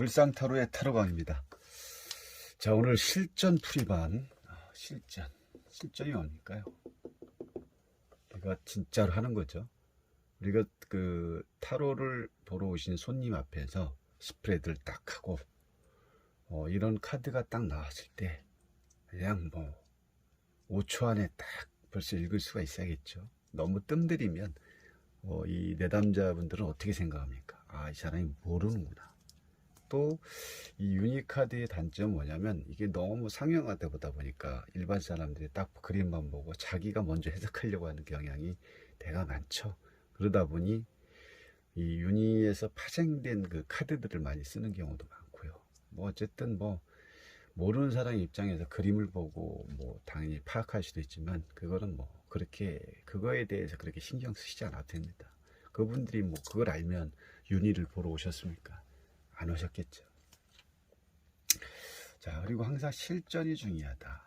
물상타로의 타로강입니다. 자, 오늘 실전 풀이반. 실전이 뭡니까요? 우리가 진짜로 하는 거죠. 우리가 그 타로를 보러 오신 손님 앞에서 스프레드를 딱 하고 이런 카드가 딱 나왔을 때 그냥 뭐 5초 안에 딱 벌써 읽을 수가 있어야겠죠. 너무 뜸들이면 이 내담자분들은 어떻게 생각합니까? 아, 이 사람이 모르는구나. 또 이 유니카드의 단점은 뭐냐면 이게 너무 상용화되다 보다 보니까 일반 사람들이 딱 그림만 보고 자기가 먼저 해석하려고 하는 경향이 대가 많죠. 그러다 보니 이 유니에서 파생된 그 카드들을 많이 쓰는 경우도 많고요. 뭐 어쨌든 뭐 모르는 사람 입장에서 그림을 보고 뭐 당연히 파악할 수도 있지만 그거는 뭐 그렇게 그거에 대해서 그렇게 신경 쓰시지 않아도 됩니다. 그분들이 뭐 그걸 알면 유니를 보러 오셨습니까? 안 오셨겠죠. 자, 그리고 항상 실전이 중요하다.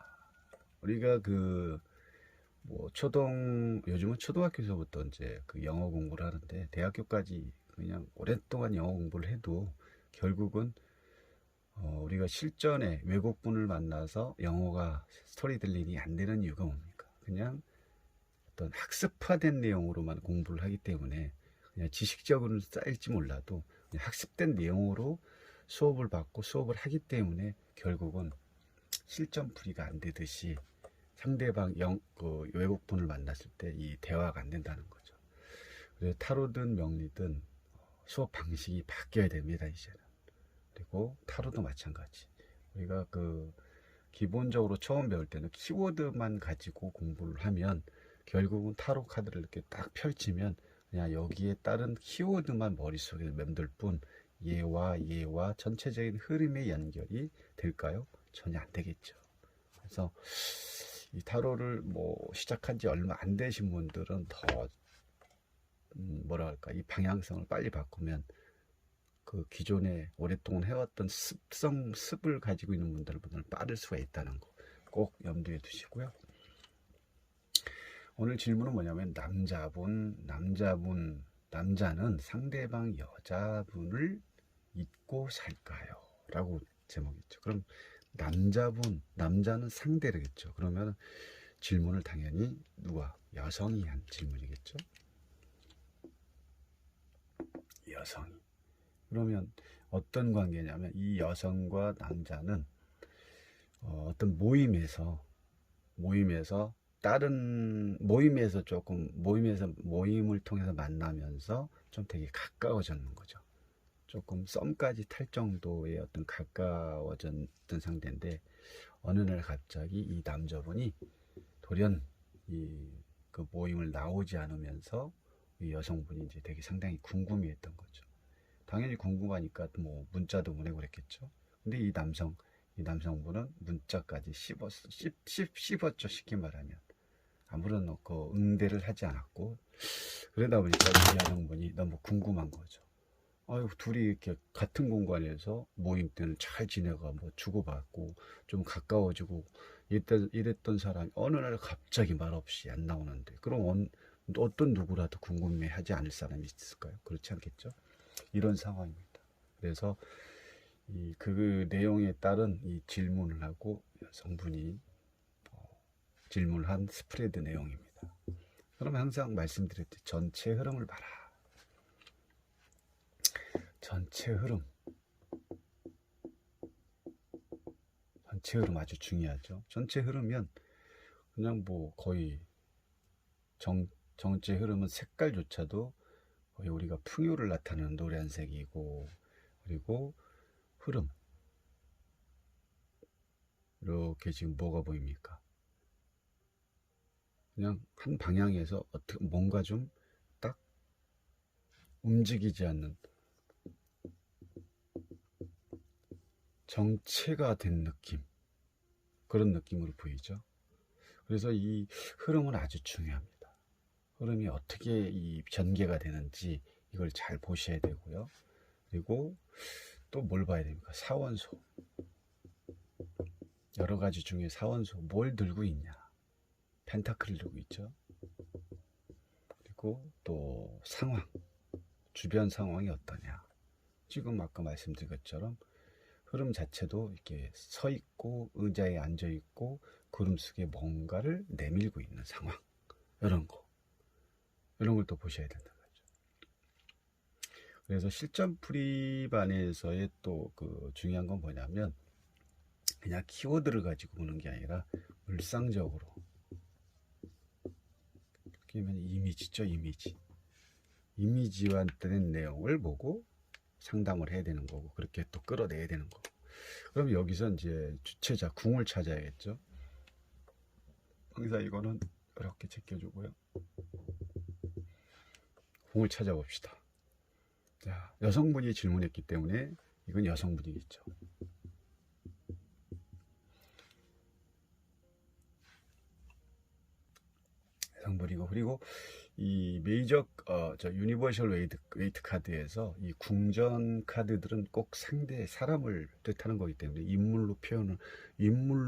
우리가 뭐 요즘은 초등학교에서부터 이제 그 영어 공부를 하는데 대학교까지 그냥 오랫동안 영어 공부를 해도 결국은 우리가 실전에 외국분을 만나서 영어가 스토리텔링이 안 되는 이유가 뭡니까? 그냥 어떤 학습화된 내용으로만 공부를 하기 때문에 그냥 지식적으로는 쌓일지 몰라도 그냥 학습된 내용으로 수업을 받고 수업을 하기 때문에 결국은 실전 풀이가 안 되듯이 상대방 외국분을 만났을 때 이 대화가 안 된다는 거죠. 그래서 타로든 명리든 수업 방식이 바뀌어야 됩니다, 이제는. 그리고 타로도 마찬가지. 우리가 기본적으로 처음 배울 때는 키워드만 가지고 공부를 하면 결국은 타로 카드를 이렇게 딱 펼치면 그냥 여기에 따른 키워드만 머릿속에 맴돌 뿐 얘와 전체적인 흐름의 연결이 될까요? 전혀 안 되겠죠. 그래서 이 타로를 뭐 시작한 지 얼마 안 되신 분들은 더 이 방향성을 빨리 바꾸면 그 기존에 오랫동안 해왔던 습을 가지고 있는 분들보다는 빠를 수가 있다는 거 꼭 염두에 두시고요. 오늘 질문은 뭐냐면 남자는 상대방 여자분을 잊고 살까요? 라고 제목이죠. 그럼 남자는 상대겠죠. 그러면 질문을 당연히 여성이 한 질문이겠죠. 여성이. 그러면 어떤 관계냐면 이 여성과 남자는 어떤 모임에서 모임을 통해서 만나면서 좀 되게 가까워졌는 거죠. 조금 썸까지 탈 정도의 어떤 가까워졌던 상태인데 어느 날 갑자기 이 남자분이 돌연 그 모임을 나오지 않으면서 이 여성분이 이제 되게 상당히 궁금해했던 거죠. 당연히 궁금하니까 뭐 문자도 보내고 그랬겠죠. 근데 이 남성분은 문자까지 씹었죠. 쉽게 말하면 아무런 응대를 하지 않았고, 그러다 보니까 이 여성분이 너무 궁금한 거죠. 아유, 둘이 이렇게 같은 공간에서 모임 때는 잘 지내가 뭐 주고받고 좀 가까워지고 이랬던 사람이 어느 날 갑자기 말없이 안 나오는데, 그럼 어떤 누구라도 궁금해하지 않을 사람이 있을까요? 그렇지 않겠죠? 이런 상황입니다. 그래서 그 내용에 따른 이 질문을 하고 여성분이 질문을 한 스프레드 내용입니다. 그러면 항상 말씀드렸듯이 전체 흐름을 봐라. 전체 흐름 아주 중요하죠. 전체 흐르면 그냥 뭐 거의 전체 흐름은 색깔조차도 거의 우리가 풍요를 나타내는 노란색이고, 그리고 흐름 이렇게 지금 뭐가 보입니까? 그냥 한 방향에서 뭔가 좀 딱 움직이지 않는 정체가 된 느낌, 그런 느낌으로 보이죠. 그래서 이 흐름은 아주 중요합니다. 흐름이 어떻게 이 전개가 되는지 이걸 잘 보셔야 되고요. 그리고 또 뭘 봐야 됩니까? 사원소. 여러 가지 중에 사원소 뭘 들고 있냐? 펜타클을 들고 있죠. 그리고 또 주변 상황이 어떠냐? 지금 아까 말씀드린 것처럼 흐름 자체도 이렇게 서 있고 의자에 앉아 있고 구름 속에 뭔가를 내밀고 있는 상황, 이런 걸 또 보셔야 된다. 그래서 실전 풀이반에서의 또 그 중요한 건 뭐냐면, 그냥 키워드를 가지고 보는 게 아니라 물상적으로, 그러면 이미지죠. 이미지와 된 내용을 보고 상담을 해야 되는 거고, 그렇게 또 끌어내야 되는 거고. 그럼 여기서 이제 주체자 궁을 찾아야겠죠. 항상 이거는 이렇게 제껴주고요. 궁을 찾아봅시다. 자, 여성분이 질문했기 때문에 이건 여성분이겠죠. 여성분이고, 그리고 이 메이저 유니버셜 웨이트 카드에서 이 궁전 카드들은 꼭 상대 사람을 뜻하는 거기 때문에 인물로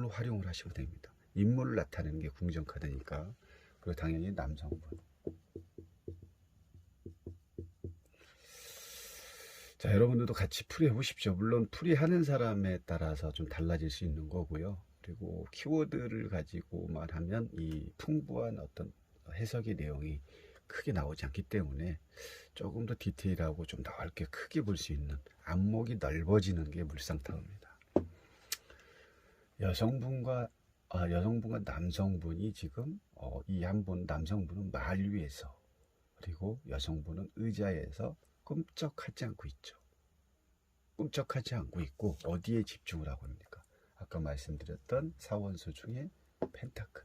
활용을 하시면 됩니다. 인물을 나타내는 게 궁전 카드니까. 그리고 당연히 남성분. 자, 여러분들도 같이 풀이해 보십시오. 물론 풀이하는 사람에 따라서 좀 달라질 수 있는 거고요. 그리고 키워드를 가지고만 하면 이 풍부한 어떤 해석의 내용이 크게 나오지 않기 때문에 조금 더 디테일하고 좀 넓게 크게 볼 수 있는, 안목이 넓어지는 게 물상타로입니다. 여성분과 남성분이 지금 이 한 분 남성분은 말 위에서, 그리고 여성분은 의자에서 꿈쩍하지 않고 있죠. 꿈쩍하지 않고 있고 어디에 집중을 하고 있습니까? 아까 말씀드렸던 사원수 중에 펜타클.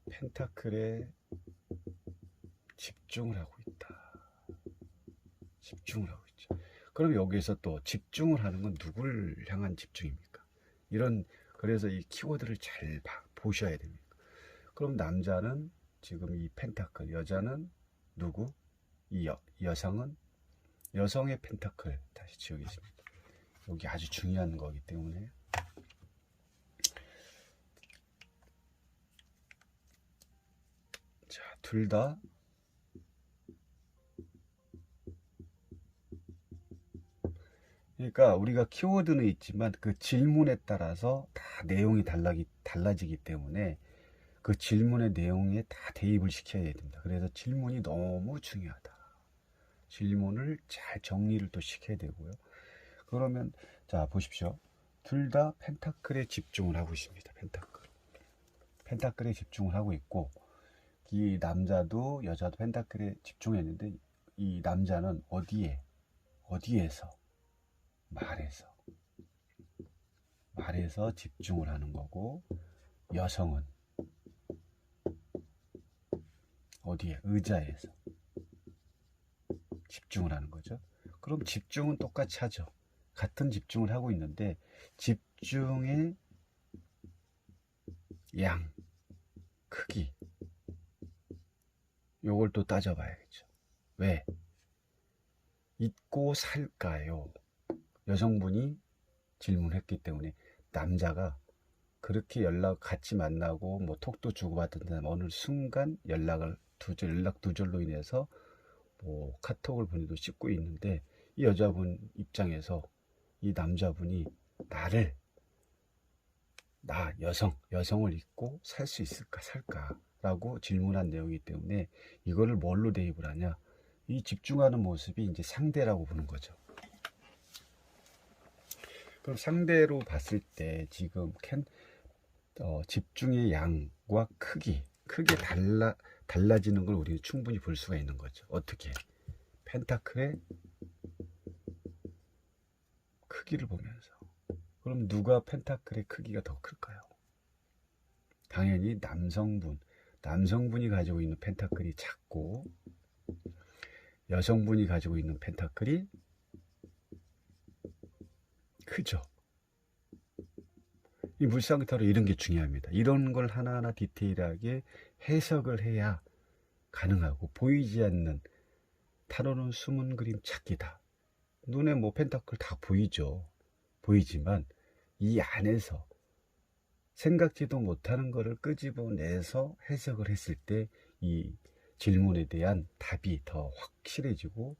펜타클에 집중을 하고 있다. 집중을 하고 있죠. 그럼 여기서 또 집중을 하는 건 누굴 향한 집중입니까? 그래서 이 키워드를 잘 보셔야 됩니다. 그럼 남자는 지금 이 펜타클, 여자는 누구? 여성은 여성의 펜타클 다시 지우겠습니다. 여기 아주 중요한 거기 때문에. 자, 둘 다 그러니까 우리가 키워드는 있지만 그 질문에 따라서 다 내용이 달라지기 때문에 그 질문의 내용에 다 대입을 시켜야 됩니다. 그래서 질문이 너무 중요하다. 질문을 잘 정리를 또 시켜야 되고요. 그러면 자, 보십시오. 둘 다 펜타클에 집중을 하고 있습니다. 펜타클에 집중을 하고 있고, 이 남자도 여자도 펜타클에 집중했는데 이 남자는 어디에서 말에서 집중을 하는 거고, 여성은 어디에? 의자에서 집중을 하는 거죠. 그럼 집중은 똑같이 하죠. 같은 집중을 하고 있는데 집중의 양, 크기, 요걸 또 따져봐야겠죠. 왜? 잊고 살까요? 여성분이 질문했기 때문에. 남자가 그렇게 같이 만나고 뭐 톡도 주고받던 어느 순간 연락 두절로 인해서 뭐 카톡을 보내도 씹고 있는데, 이 여자분 입장에서 이 남자분이 여성을 잊고 살 수 있을까 살까라고 질문한 내용이기 때문에 이거를 뭘로 대입을 하냐? 이 집중하는 모습이 이제 상대라고 보는 거죠. 그럼 상대로 봤을 때 지금 집중의 양과 크게 달라지는 걸 우리는 충분히 볼 수가 있는 거죠. 어떻게? 펜타클의 크기를 보면서. 그럼 누가 펜타클의 크기가 더 클까요? 당연히 남성분이 가지고 있는 펜타클이 작고, 여성분이 가지고 있는 펜타클이 크죠. 이 물상타로 이런 게 중요합니다. 이런 걸 하나하나 디테일하게 해석을 해야 가능하고, 보이지 않는 타로는 숨은 그림 찾기다. 눈에 뭐 펜타클 다 보이지만 이 안에서 생각지도 못하는 거를 끄집어내서 해석을 했을 때 이 질문에 대한 답이 더 확실해지고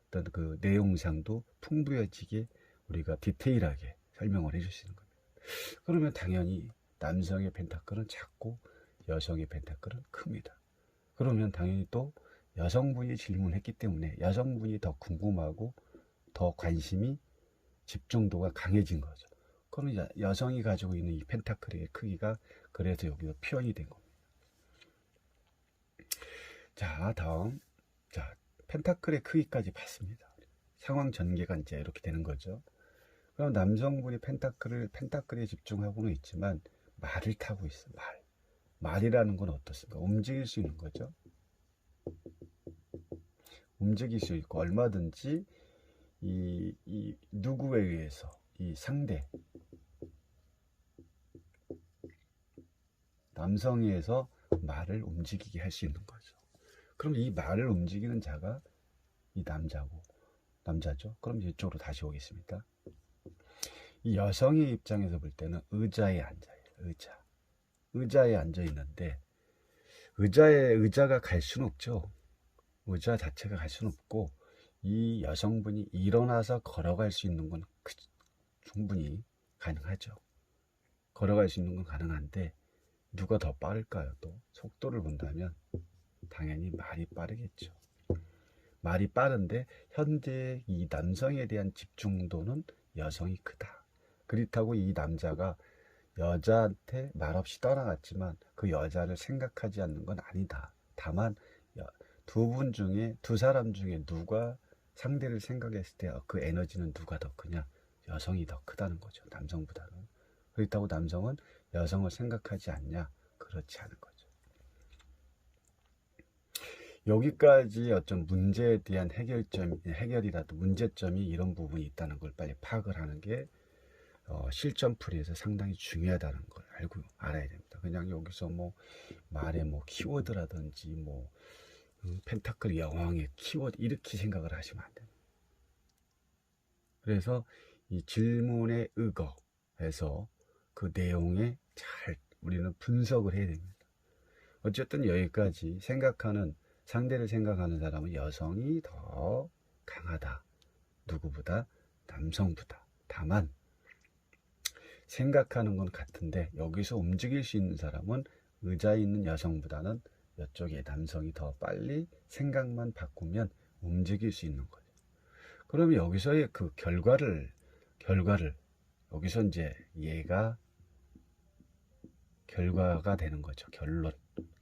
어떤 그 내용상도 풍부해지게 우리가 디테일하게 설명을 해 주시는 겁니다. 그러면 당연히 남성의 펜타클은 작고 여성의 펜타클은 큽니다. 그러면 당연히 또 여성분이 질문했기 때문에 여성분이 더 궁금하고 더 관심이 집중도가 강해진 거죠. 그럼 여성이 가지고 있는 이 펜타클의 크기가 그래서 여기서 표현이 된 겁니다. 자, 다음. 자, 펜타클의 크기까지 봤습니다. 상황 전개가 이제 이렇게 되는 거죠. 그럼 남성분이 펜타클에 집중하고는 있지만 말을 타고 있어. 말이라는 건 어떻습니까? 움직일 수 있는 거죠. 움직일 수 있고 얼마든지 이 누구에 의해서 이 상대 남성에 의해서 말을 움직이게 할 수 있는 거죠. 그럼 이 말을 움직이는 자가 이 남자죠. 그럼 이쪽으로 다시 오겠습니다. 이 여성의 입장에서 볼 때는 의자에 앉아요. 의자에 앉아 있는데 의자가 갈 수는 없죠. 의자 자체가 갈 수는 없고 이 여성분이 일어나서 걸어갈 수 있는 건 충분히 가능하죠. 걸어갈 수 있는 건 가능한데 누가 더 빠를까요? 또 속도를 본다면 당연히 말이 빠르겠죠. 말이 빠른데 현재 이 남성에 대한 집중도는 여성이 크다. 그렇다고 이 남자가 여자한테 말없이 떠나갔지만 그 여자를 생각하지 않는 건 아니다. 다만 두 사람 중에 누가 상대를 생각했을 때 그 에너지는 누가 더 크냐? 여성이 더 크다는 거죠. 남성보다는. 그렇다고 남성은 여성을 생각하지 않냐? 그렇지 않은 거죠. 여기까지 어떤 문제에 대한 해결이라도 문제점이 이런 부분이 있다는 걸 빨리 파악을 하는 게 실전풀이에서 상당히 중요하다는 걸 알아야 됩니다. 그냥 여기서 뭐 말의 뭐 키워드라든지 뭐 펜타클 여왕의 키워드 이렇게 생각을 하시면 안 됩니다. 그래서 이 질문의 의거에서 그 내용에 잘 우리는 분석을 해야 됩니다. 어쨌든 여기까지 상대를 생각하는 사람은 여성이 더 강하다. 누구보다? 남성보다. 다만 생각하는 건 같은데 여기서 움직일 수 있는 사람은 의자에 있는 여성보다는 이쪽에 남성이 더 빨리 생각만 바꾸면 움직일 수 있는 거죠. 그러면 여기서의 그 결과를 여기서 이제 얘가 결과가 되는 거죠.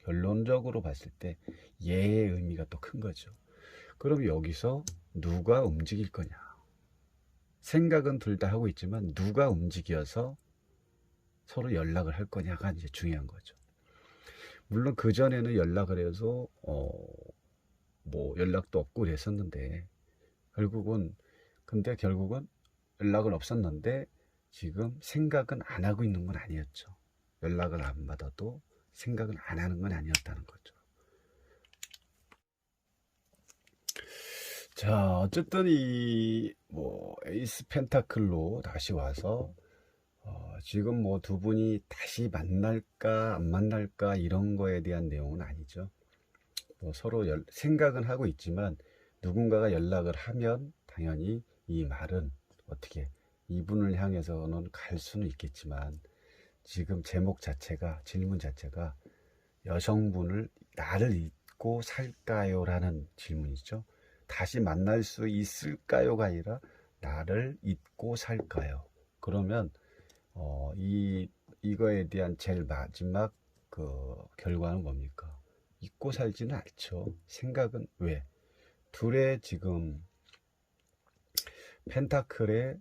결론적으로 봤을 때 얘의 의미가 또 큰 거죠. 그럼 여기서 누가 움직일 거냐? 생각은 둘 다 하고 있지만 누가 움직여서 서로 연락을 할 거냐가 이제 중요한 거죠. 물론 그 전에는 연락을 해서 뭐 연락도 없고 그랬었는데 결국은 연락은 없었는데 지금 생각은 안 하고 있는 건 아니었죠. 연락을 안 받아도 생각은 안 하는 건 아니었다는 거죠. 자, 어쨌든 이 뭐 에이스 펜타클로 다시 와서 지금 뭐 두 분이 다시 만날까 안 만날까 이런 거에 대한 내용은 아니죠. 뭐 서로 생각은 하고 있지만 누군가가 연락을 하면 당연히 이 말은 어떻게 이분을 향해서는 갈 수는 있겠지만 지금 질문 자체가 여성분을 나를 잊고 살까요? 라는 질문이죠. 다시 만날 수 있을까요가 아니라 나를 잊고 살까요? 그러면 이거에 대한 제일 마지막 그 결과는 뭡니까? 잊고 살지는 않죠. 생각은 왜? 둘의 지금 펜타클의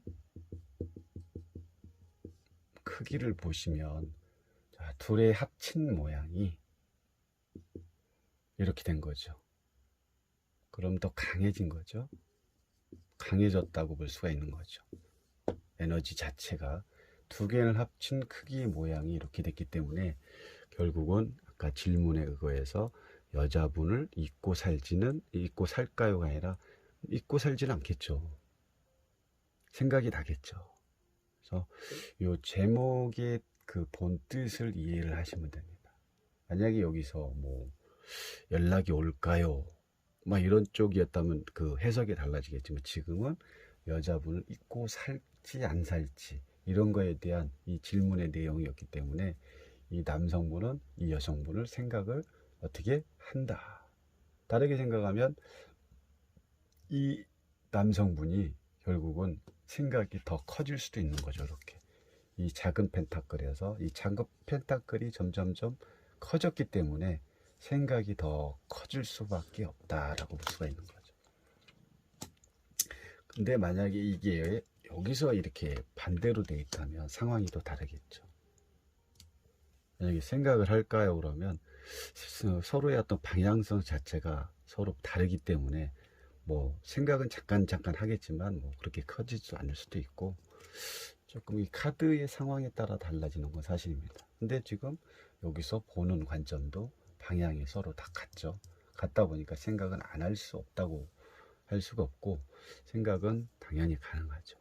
크기를 보시면 둘의 합친 모양이 이렇게 된 거죠. 그럼 더 강해진 거죠. 강해졌다고 볼 수가 있는 거죠. 에너지 자체가 두 개를 합친 크기의 모양이 이렇게 됐기 때문에 결국은 아까 질문에 의거해서 여자분을 잊고 살까요가 아니라 잊고 살지는 않겠죠. 생각이 나겠죠. 그래서 이 제목의 그 본 뜻을 이해를 하시면 됩니다. 만약에 여기서 뭐 연락이 올까요? 막 이런 쪽이었다면 그 해석이 달라지겠지만 지금은 여자분을 잊고 살지 안 살지 이런 거에 대한 이 질문의 내용이었기 때문에 이 남성분은 이 여성분을 생각을 어떻게 한다. 다르게 생각하면 이 남성분이 결국은 생각이 더 커질 수도 있는 거죠. 이렇게 이 작은 펜타클에서 이 작은 펜타클이 점점점 커졌기 때문에 생각이 더 커질 수밖에 없다라고 볼 수가 있는 거죠. 근데 만약에 이게 여기서 이렇게 반대로 돼 있다면 상황이 또 다르겠죠. 만약에 생각을 할까요? 그러면 서로의 어떤 방향성 자체가 서로 다르기 때문에 뭐 생각은 잠깐 하겠지만 뭐 그렇게 커지지 않을 수도 있고 조금 이 카드의 상황에 따라 달라지는 건 사실입니다. 근데 지금 여기서 보는 관점도 방향이 서로 다 같죠. 같다 보니까 생각은 안 할 수 없다고 할 수가 없고 생각은 당연히 가능하죠.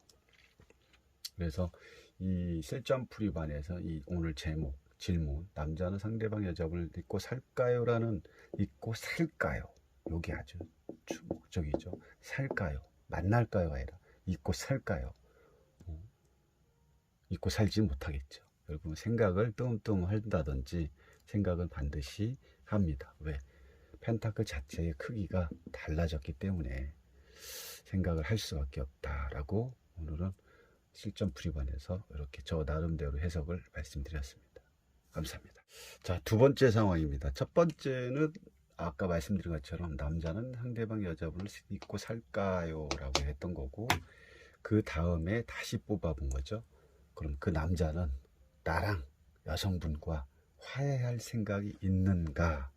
그래서 이 실전풀이반에서 이 오늘 제목 질문 남자는 상대방 여자분을 잊고 살까요? 라는 잊고 살까요? 여기 아주 목적이죠. 살까요? 만날까요? 아니라 잊고 살까요? 잊고 살지 못하겠죠. 결국은 생각을 뜸뜸 한다든지 생각은 반드시 합니다. 왜? 펜타클 자체의 크기가 달라졌기 때문에 생각을 할 수밖에 없다라고 오늘은 실전풀이반에서 이렇게 저 나름대로 해석을 말씀드렸습니다. 감사합니다. 자, 두 번째 상황입니다. 첫 번째는 아까 말씀드린 것처럼 남자는 상대방 여자분을 잊고 살까요? 라고 했던 거고 그 다음에 다시 뽑아본 거죠. 그럼 그 남자는 나랑 여성분과 화해할 생각이 있는가?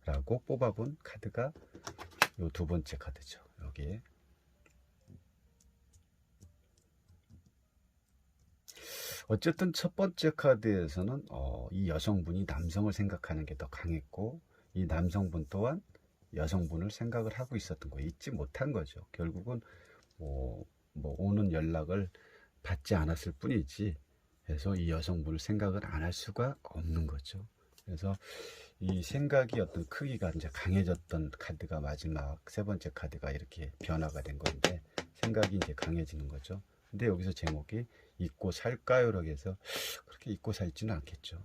라고 뽑아본 카드가 요 두 번째 카드죠. 여기에 어쨌든 첫 번째 카드에서는 이 여성분이 남성을 생각하는 게 더 강했고 이 남성분 또한 여성분을 생각을 하고 있었던 거 잊지 못한 거죠. 결국은 뭐 오는 연락을 받지 않았을 뿐이지 해서 이 여성분을 생각을 안 할 수가 없는 거죠. 그래서 이 생각이 어떤 크기가 이제 강해졌던 카드가 마지막 세 번째 카드가 이렇게 변화가 된 건데 생각이 이제 강해지는 거죠. 근데 여기서 제목이 잊고 살까요라고 해서 그렇게 잊고 살지는 않겠죠.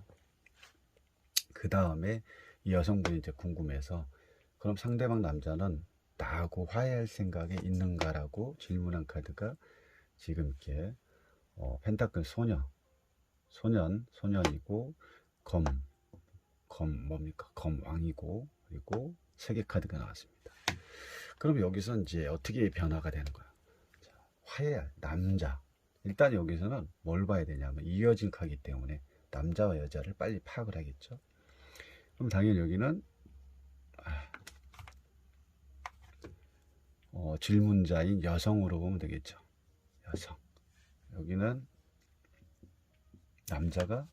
그 다음에 이 여성분이 이제 궁금해서 그럼 상대방 남자는 나하고 화해할 생각이 있는가라고 질문한 카드가 지금 이렇게 펜타클 소년이고 뭡니까? 검왕이고 그리고 세계 카드가 나왔습니다. 그럼 여기서 이제 어떻게 변화가 되는 거야? 자, 화해할 남자. 일단 여기서는 뭘 봐야 되냐면 이어진 카기 때문에 남자와 여자를 빨리 파악을 하겠죠. 그럼 당연히 여기는 질문자인 여성으로 보면 되겠죠. 여성. 여기는 남자가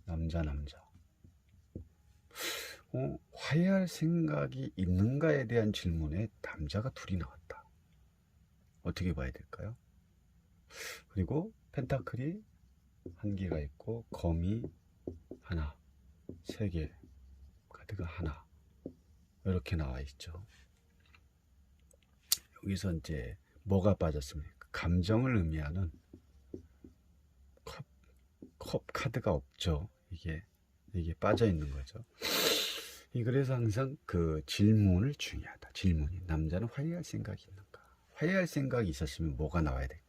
남자 화해할 생각이 있는가에 대한 질문에 남자가 둘이 나왔다. 어떻게 봐야 될까요? 그리고 펜타클이 한 개가 있고 검이 하나, 세 개, 카드가 하나 이렇게 나와 있죠. 여기서 이제 뭐가 빠졌습니까? 감정을 의미하는 컵 카드가 없죠. 이게 빠져 있는 거죠. 그래서 항상 그 질문을 중요하다. 질문이 남자는 화해할 생각이 있는가? 화해할 생각이 있었으면 뭐가 나와야 돼?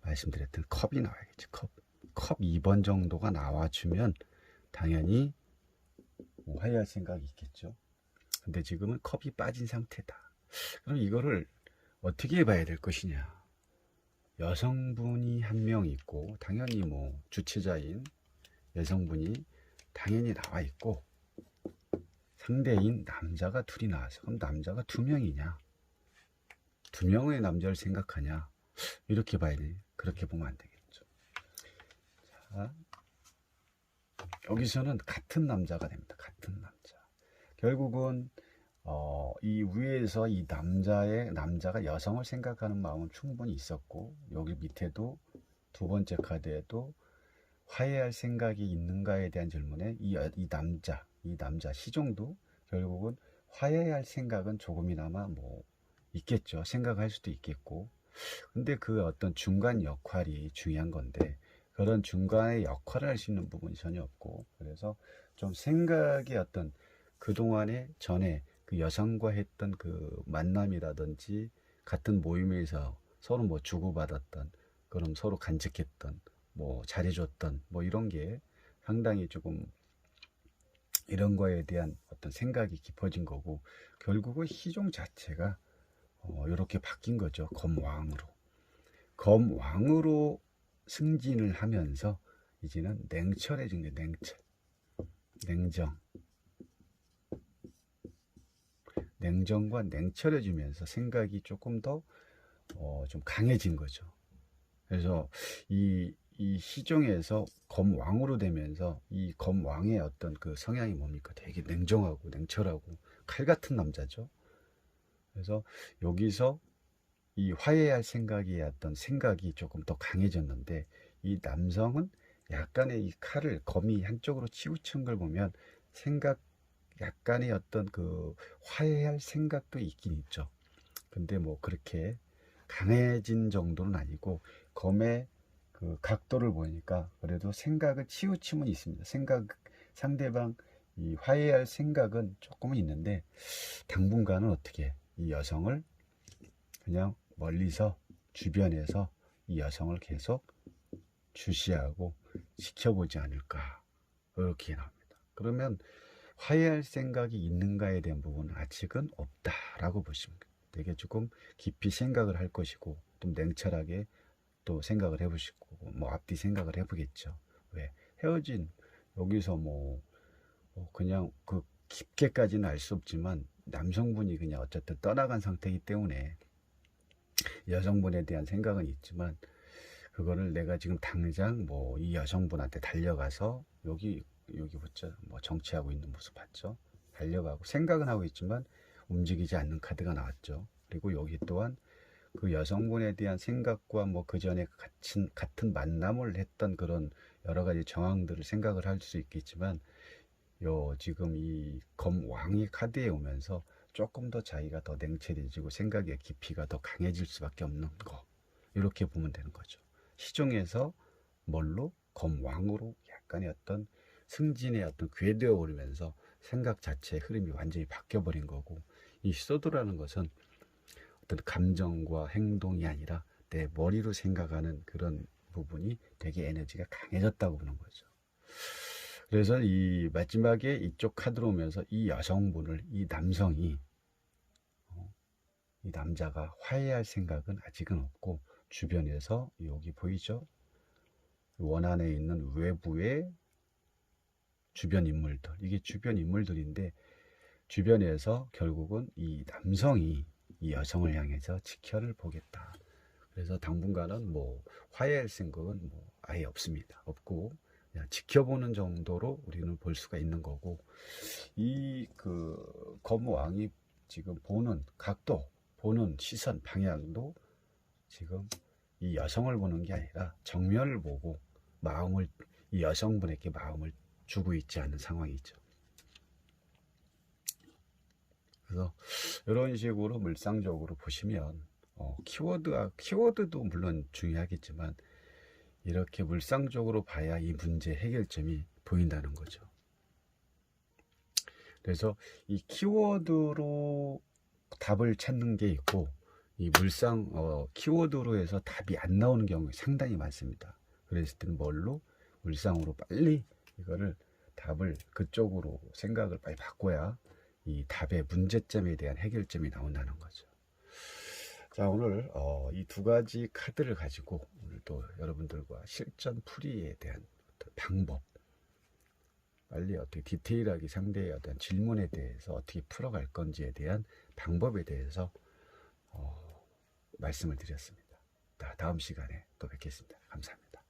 말씀드렸던 컵이 나와야겠죠. 컵 2번 정도가 나와주면 당연히 화해할 생각이 있겠죠. 근데 지금은 컵이 빠진 상태다. 그럼 이거를 어떻게 봐야 될 것이냐? 여성분이 한 명 있고 당연히 뭐 주체자인 여성분이 당연히 나와 있고 상대인 남자가 둘이 나와서 그럼 남자가 두 명이냐? 두 명의 남자를 생각하냐? 이렇게 봐야 돼. 그렇게 보면 안 되겠죠. 자, 여기서는 같은 남자가 됩니다. 같은 남자. 결국은 이 위에서 이 남자가 여성을 생각하는 마음은 충분히 있었고 여기 밑에도 두 번째 카드에도 화해할 생각이 있는가에 대한 질문에 이 이 남자 시종도 결국은 화해할 생각은 조금이나마 뭐 있겠죠. 생각할 수도 있겠고. 근데 그 어떤 중간 역할이 중요한 건데 그런 중간의 역할을 할 수 있는 부분이 전혀 없고, 그래서 좀 생각의 어떤 그동안에 전에 그 여성과 했던 그 만남이라든지 같은 모임에서 서로 뭐 주고받았던, 그럼 서로 간직했던, 뭐 잘해줬던 뭐 이런 게 상당히 조금 이런 거에 대한 어떤 생각이 깊어진 거고, 결국은 희종 자체가 이렇게 바뀐 거죠. 검왕으로. 검왕으로 승진을 하면서 이제는 냉철해진 게 냉철, 냉정, 냉정과 냉철해지면서 생각이 조금 더 좀 강해진 거죠. 그래서 이 시종에서 검왕으로 되면서 이 검왕의 어떤 그 성향이 뭡니까? 되게 냉정하고 냉철하고 칼 같은 남자죠. 그래서 여기서 이 화해할 생각이 어떤 생각이 조금 더 강해졌는데, 이 남성은 약간의 이 칼을 검이 한쪽으로 치우친 걸 보면 생각, 약간의 어떤 그 화해할 생각도 있긴 있죠. 근데 뭐 그렇게 강해진 정도는 아니고, 검의 그 각도를 보니까 그래도 생각을 치우침은 있습니다. 생각, 상대방 이 화해할 생각은 조금은 있는데, 당분간은 어떻게 이 여성을 그냥 멀리서 주변에서 이 여성을 계속 주시하고 지켜보지 않을까, 그렇게 나옵니다. 그러면 화해할 생각이 있는가에 대한 부분은 아직은 없다라고 보시면 돼요. 되게 조금 깊이 생각을 할 것이고, 좀 냉철하게 또 생각을 해보시고, 뭐 앞뒤 생각을 해보겠죠. 왜 헤어진, 여기서 그냥 그 깊게까지는 알 수 없지만 남성분이 그냥 어쨌든 떠나간 상태이기 때문에 여성분에 대한 생각은 있지만, 그거를 내가 지금 당장 뭐 이 여성분한테 달려가서 여기 보자, 뭐 정치하고 있는 모습 봤죠. 달려가고 생각은 하고 있지만 움직이지 않는 카드가 나왔죠. 그리고 여기 또한 그 여성분에 대한 생각과 뭐 그 전에 같은 만남을 했던 그런 여러 가지 정황들을 생각을 할 수 있겠지만, 지금 이 검왕의 카드에 오면서 조금 더 자기가 더 냉철해지고 생각의 깊이가 더 강해질 수밖에 없는 거, 이렇게 보면 되는 거죠. 시종에서 뭘로? 검왕으로 약간의 어떤 승진의 어떤 궤도에 오르면서 생각 자체의 흐름이 완전히 바뀌어버린 거고, 이 소드라는 것은 어떤 감정과 행동이 아니라 내 머리로 생각하는 그런 부분이 되게 에너지가 강해졌다고 보는 거죠. 그래서 이 마지막에 이쪽 카드로 오면서 이 여성분을, 이 남성이, 이 남자가 화해할 생각은 아직은 없고, 주변에서 여기 보이죠? 원안에 있는 외부의 주변 인물들, 이게 주변 인물들인데, 주변에서 결국은 이 남성이 이 여성을 향해서 지켜를 보겠다. 그래서 당분간은 뭐 화해할 생각은 뭐 아예 없습니다. 없고 그냥 지켜보는 정도로 우리는 볼 수가 있는 거고, 이 그 검왕이 지금 보는 각도, 보는 시선, 방향도 지금 이 여성을 보는 게 아니라 정면을 보고 마음을, 이 여성분에게 마음을 주고 있지 않은 상황이죠. 그래서 이런 식으로 물상적으로 보시면 키워드도 물론 중요하겠지만, 이렇게 물상적으로 봐야 이 문제 해결점이 보인다는 거죠. 그래서 이 키워드로 답을 찾는 게 있고, 이 키워드로 해서 답이 안 나오는 경우가 상당히 많습니다. 그랬을 때는 뭘로? 물상으로 빨리 이거를 답을 그쪽으로 생각을 빨리 바꿔야 이 답의 문제점에 대한 해결점이 나온다는 거죠. 자, 오늘 이 두 가지 카드를 가지고 오늘 또 여러분들과 실전 풀이에 대한 방법, 빨리 어떻게 디테일하게 상대의 어떤 질문에 대해서 어떻게 풀어갈 건지에 대한 방법에 대해서 말씀을 드렸습니다. 다음 시간에 또 뵙겠습니다. 감사합니다.